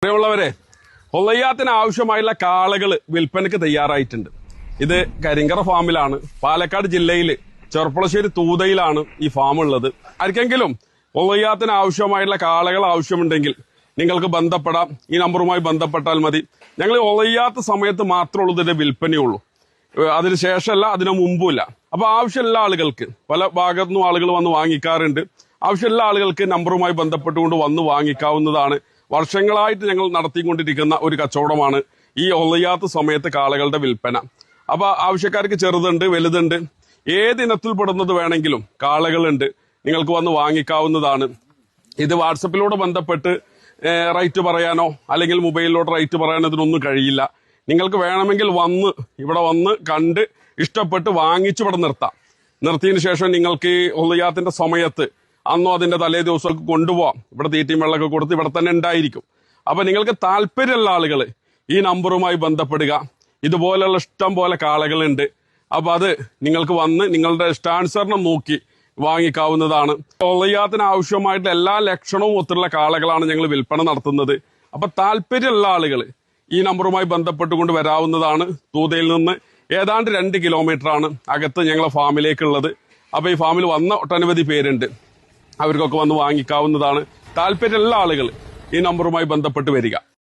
പ്രിയമുള്ളവരെ, ഒളയ്യാത്തിന് ആവശ്യമായുള്ള കാളകൾ വിൽപ്പനയ്ക്ക് തയ്യാറായിട്ടുണ്ട്. ഇത് കരിങ്കറ ഫാമിലാണ്. പാലക്കാട് ജില്ലയിൽ ചെർപ്പളശ്ശേരി തൂതയിലാണ് ഈ ഫാം ഉള്ളത്. ആർക്കെങ്കിലും ഒളയ്യാത്തിന് ആവശ്യമായുള്ള കാളകൾ ആവശ്യമുണ്ടെങ്കിൽ നിങ്ങൾക്ക് ബന്ധപ്പെടാം. ഈ നമ്പറുമായി ബന്ധപ്പെട്ടാൽ മതി. ഞങ്ങൾ ഒളയ്യാത്ത സമയത്ത് മാത്രമുള്ളൂ ഇതിന്റെ വിൽപ്പനയുള്ളൂ. അതിന് ശേഷമല്ല, അതിനു മുമ്പുമില്ല. അപ്പൊ ആവശ്യമുള്ള ആളുകൾക്ക്, പല ഭാഗത്തുനിന്നും ആളുകൾ വന്ന് വാങ്ങിക്കാറുണ്ട്. ആവശ്യമുള്ള ആളുകൾക്ക് നമ്പറുമായി ബന്ധപ്പെട്ടുകൊണ്ട് വന്ന് വാങ്ങിക്കാവുന്നതാണ്. വർഷങ്ങളായിട്ട് ഞങ്ങൾ നടത്തിക്കൊണ്ടിരിക്കുന്ന ഒരു കച്ചവടമാണ് ഈ ഒളയ്യാത്ത സമയത്ത് കാളകളുടെ വിൽപ്പന. അപ്പൊ ആവശ്യക്കാർക്ക് ചെറുതുണ്ട്, വലുതുണ്ട്, ഏത് ഇനത്തിൽപ്പെടുന്നത് വേണമെങ്കിലും കാളകളുണ്ട്. നിങ്ങൾക്ക് വന്ന് വാങ്ങിക്കാവുന്നതാണ്. ഇത് വാട്സപ്പിലൂടെ ബന്ധപ്പെട്ട് റേറ്റ് പറയാനോ അല്ലെങ്കിൽ മൊബൈലിലോട്ട് റേറ്റ് പറയാനോ ഇതിനൊന്നും കഴിയില്ല. നിങ്ങൾക്ക് വേണമെങ്കിൽ ഇവിടെ വന്ന് കണ്ട് ഇഷ്ടപ്പെട്ട് വാങ്ങിച്ച് ഇവിടെ നിർത്തിയതിനു ശേഷം നിങ്ങൾക്ക് ഒളയ്യാത്തിന്റെ സമയത്ത് അന്നോ അതിന്റെ തലേ ദിവസമൊക്കെ കൊണ്ടുപോകാം. ഇവിടെ തീറ്റയും വെള്ളമൊക്കെ കൊടുത്ത് ഇവിടെ തന്നെ ഉണ്ടായിരിക്കും. അപ്പൊ നിങ്ങൾക്ക് താല്പര്യമുള്ള ആളുകൾ ഈ നമ്പറുമായി ബന്ധപ്പെടുക. ഇതുപോലെയുള്ള ഇഷ്ടം പോലെ കാളകളുണ്ട്. അപ്പൊ അത് നിങ്ങൾക്ക് വന്ന് നിങ്ങളുടെ ഇഷ്ടാനുസരണം നോക്കി വാങ്ങിക്കാവുന്നതാണ്. ഒളയ്യാത്തിന് ആവശ്യമായിട്ടുള്ള എല്ലാ ലക്ഷണവും ഒത്തുള്ള കാളകളാണ് ഞങ്ങൾ വിൽപ്പന നടത്തുന്നത്. അപ്പൊ താല്പര്യമുള്ള ആളുകൾ ഈ നമ്പറുമായി ബന്ധപ്പെട്ടുകൊണ്ട് വരാവുന്നതാണ്. തൂതയിൽ നിന്ന് ഏതാണ്ട് 2 കിലോമീറ്ററാണ് അകത്ത് ഞങ്ങളെ ഫാമിലേക്കുള്ളത്. അപ്പൊ ഈ ഫാമിൽ വന്ന ഒട്ടനവധി പേരുണ്ട്. അവർക്കൊക്കെ വന്ന് വാങ്ങിക്കാവുന്നതാണ്. താല്പര്യമുള്ള ആളുകൾ ഈ നമ്പറുമായി ബന്ധപ്പെട്ട് വരിക.